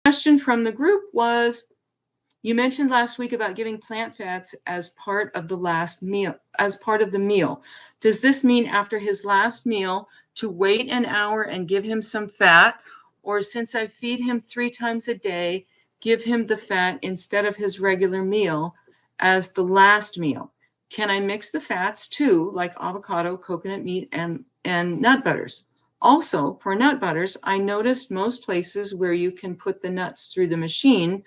question from the group was, you mentioned last week about giving plant fats as part of the last meal, as part of the meal. Does this mean after his last meal to wait an hour and give him some fat, or since I feed him 3 times a day, give him the fat instead of his regular meal as the last meal? Can I mix the fats too, like avocado, coconut meat, and nut butters? Also, for nut butters, I noticed most places where you can put the nuts through the machine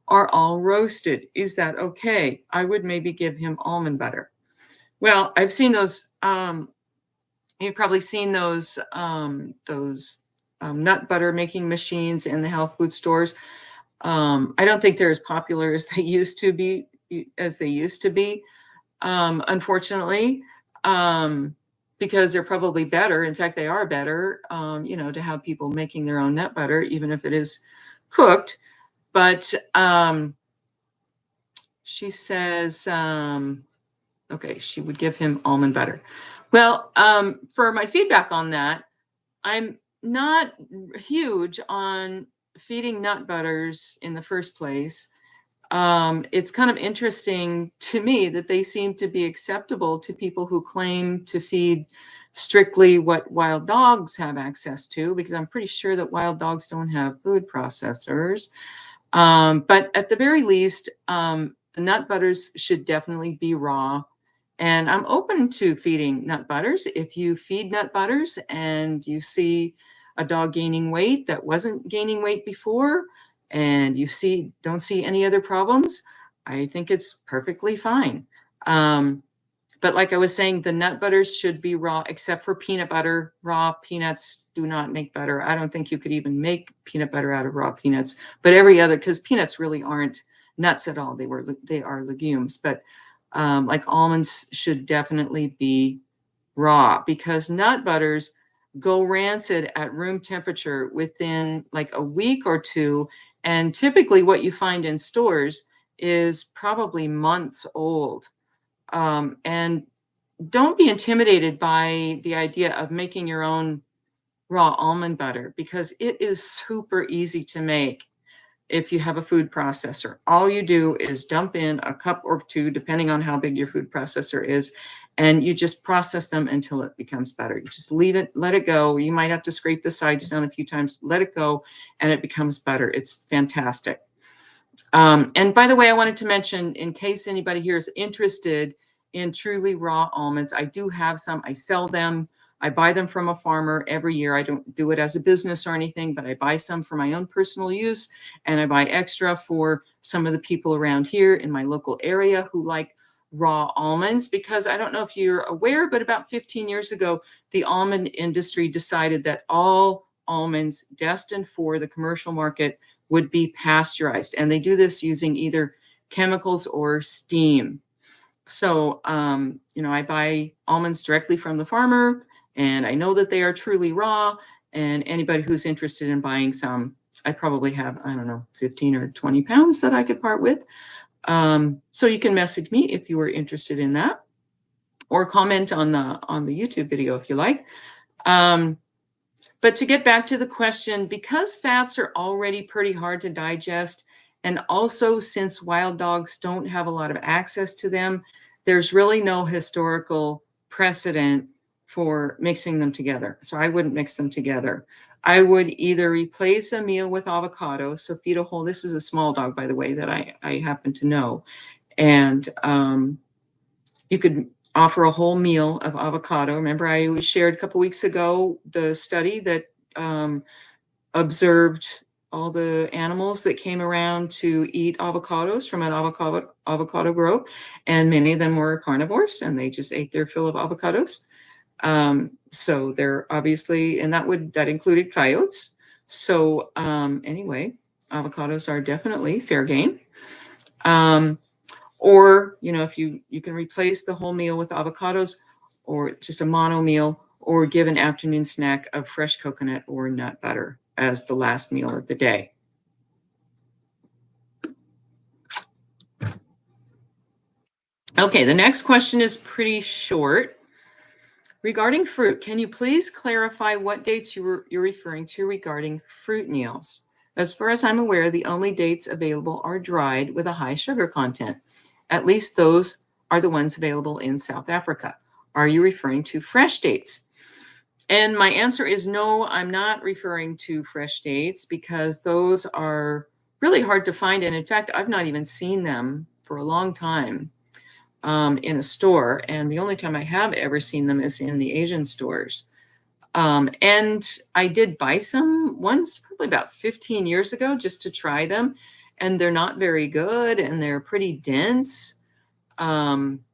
are all roasted. Is that okay? I would maybe give him almond butter. Well, I've seen those. You've probably seen those nut butter making machines in the health food stores. I don't think they're as popular as they used to be. Unfortunately, because they're probably better. In fact, they are better. To have people making their own nut butter, even if it is cooked. But she says, okay, she would give him almond butter. Well, for my feedback on that, I'm not huge on feeding nut butters in the first place. It's kind of interesting to me that they seem to be acceptable to people who claim to feed strictly what wild dogs have access to, because I'm pretty sure that wild dogs don't have food processors. But at the very least, the nut butters should definitely be raw. And I'm open to feeding nut butters. If you feed nut butters and you see a dog gaining weight that wasn't gaining weight before, and you don't see any other problems, I think it's perfectly fine. But like I was saying, the nut butters should be raw, except for peanut butter. Raw peanuts do not make butter. I don't think you could even make peanut butter out of raw peanuts. But every other, because peanuts really aren't nuts at all. They are legumes. But like almonds should definitely be raw, because nut butters go rancid at room temperature within like a week or two. And typically what you find in stores is probably months old. And don't be intimidated by the idea of making your own raw almond butter, because it is super easy to make if you have a food processor. All you do is dump in a cup or 2, depending on how big your food processor is, and you just process them until it becomes butter. You just leave it, let it go. You might have to scrape the sides down a few times, let it go, and it becomes butter. It's fantastic. And by the way, I wanted to mention, in case anybody here is interested in truly raw almonds, I do have some. I sell them. I buy them from a farmer every year. I don't do it as a business or anything, but I buy some for my own personal use, and I buy extra for some of the people around here in my local area who like raw almonds, because I don't know if you're aware, but about 15 years ago, the almond industry decided that all almonds destined for the commercial market would be pasteurized. And they do this using either chemicals or steam. So, I buy almonds directly from the farmer, and I know that they are truly raw. And anybody who's interested in buying some, I probably have, 15 or 20 pounds that I could part with. So you can message me if you were interested in that, or comment on the YouTube video if you like. But to get back to the question, because fats are already pretty hard to digest, and also since wild dogs don't have a lot of access to them, there's really no historical precedent for mixing them together. So I wouldn't mix them together. I would either replace a meal with avocado. So feed a whole, this is a small dog, by the way, that I happen to know. And you could offer a whole meal of avocado. Remember, I shared a couple weeks ago the study that observed all the animals that came around to eat avocados from an avocado grove, and many of them were carnivores, and they just ate their fill of avocados. So they're obviously, and that included coyotes. So anyway, avocados are definitely fair game. Or, if you can replace the whole meal with avocados, or just a mono meal, or give an afternoon snack of fresh coconut or nut butter as the last meal of the day. Okay, the next question is pretty short. Regarding fruit, can you please clarify what dates you're referring to regarding fruit meals? As far as I'm aware, the only dates available are dried with a high sugar content. At least those are the ones available in South Africa. Are you referring to fresh dates? And my answer is no, I'm not referring to fresh dates because those are really hard to find. And in fact, I've not even seen them for a long time in a store. And the only time I have ever seen them is in the Asian stores. And I did buy some once, probably about 15 years ago, just to try them. And they're not very good and they're pretty dense. Um,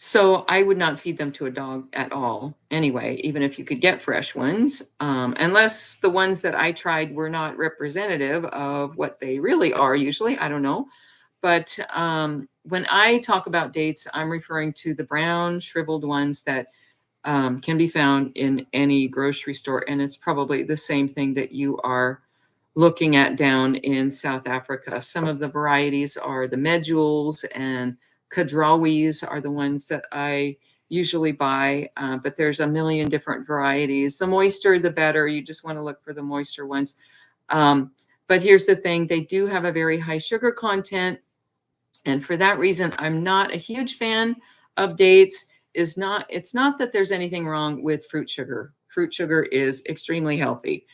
so I would not feed them to a dog at all anyway, even if you could get fresh ones, unless the ones that I tried were not representative of what they really are usually. I don't know. But when I talk about dates, I'm referring to the brown shriveled ones that can be found in any grocery store. And it's probably the same thing that you are looking at down in South Africa. Some of the varieties are the medules, and kadrawis are the ones that I usually buy, but there's a million different varieties. The moister, the better. You just want to look for the moisture ones. But here's the thing, they do have a very high sugar content. And for that reason, I'm not a huge fan of dates. It's not that there's anything wrong with fruit sugar. Fruit sugar is extremely healthy.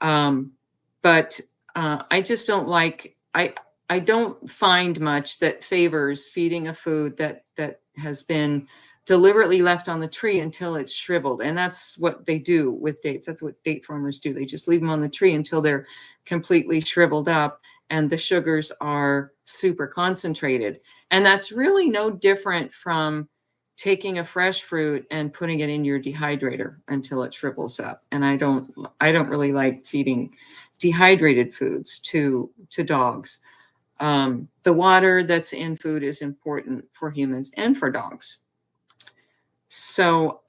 But I just don't like, I don't find much that favors feeding a food that has been deliberately left on the tree until it's shriveled. And that's what they do with dates. That's what date farmers do. They just leave them on the tree until they're completely shriveled up and the sugars are super concentrated. And that's really no different from taking a fresh fruit and putting it in your dehydrator until it shrivels up. And I don't really like feeding dehydrated foods to dogs. The water that's in food is important for humans and for dogs. So